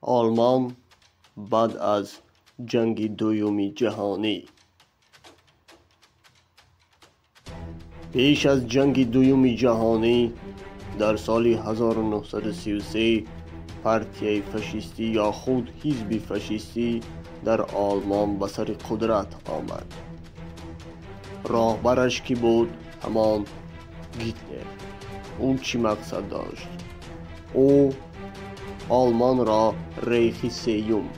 آلمان بعد از جنگ دوم جهانی. پیش از جنگ دوم جهانی در سال 1933 پارتیای فاشیستی یا خود حزب فاشیستی در آلمان به سر قدرت آمد. راهبرش کی بود؟ همان هیتلر. او چی مقصد داشت؟ او آلمان را ریخ سیوم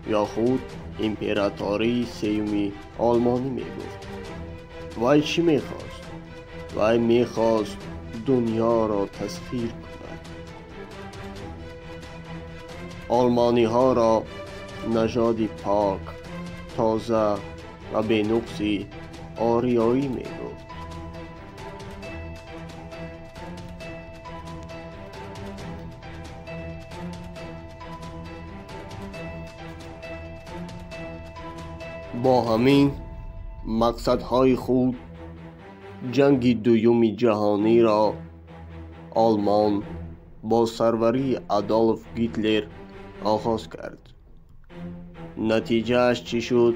یا خود امپراتوری سیومی آلمانی میگفت. وای چی میخواست؟ وای میخواست دنیا را تسخیر کند. آلمانی ها را نژاد پاک، تازه و بینقصی آریایی میگفت. با همین مقصدهای خود جنگ دوم جهانی را آلمان با سروری آدولف هیتلر آغاز کرد. نتیجهش چی شد؟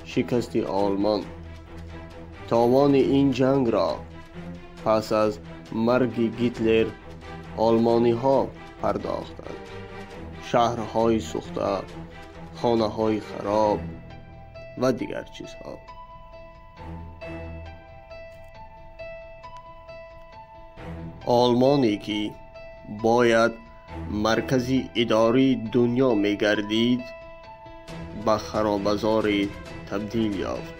شکست آلمان. تاوان این جنگ را پس از مرگ هیتلر آلمانی ها پرداختند. شهرهای سوخته، خانه های خراب و دیگر چیزها. آلمانی که باید مرکزی اداری دنیا می گردید به خرابزاری تبدیل یافت.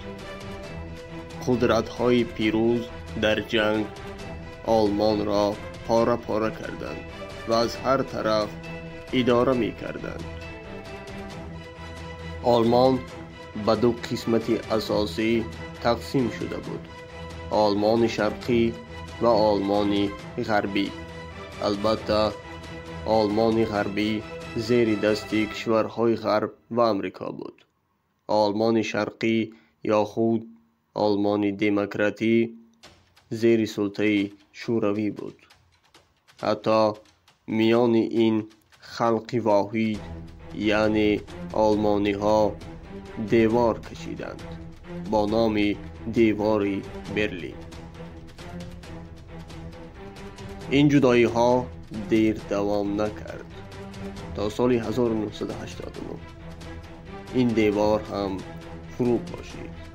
قدرت های پیروز در جنگ آلمان را پاره پاره کردند و از هر طرف اداره می کردند. آلمان به دو قسمت اساسی تقسیم شده بود: آلمان شرقی و آلمان غربی. البته آلمان غربی زیر دست کشورهای غرب و امریکا بود. آلمان شرقی یا خود آلمان دموکراتی زیر سلطه شوروی بود. حتی میان این خلق واحد یعنی آلمانی ها دیوار کشیدند با نام دیوار برلین. این جدایی ها دیر دوام نکرد. تا سال 1989 این دیوار هم فرو پاشید.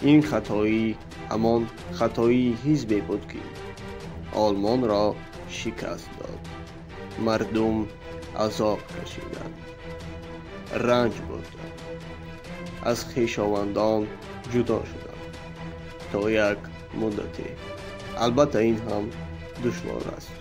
این خطایی همان خطایی حزبی بود که آلمان را شکست داد. مردم عذاب کشیدند، رنج بردند، از خویشاوندان جدا شدند تا یک مدتی. البته این هم دشوار است.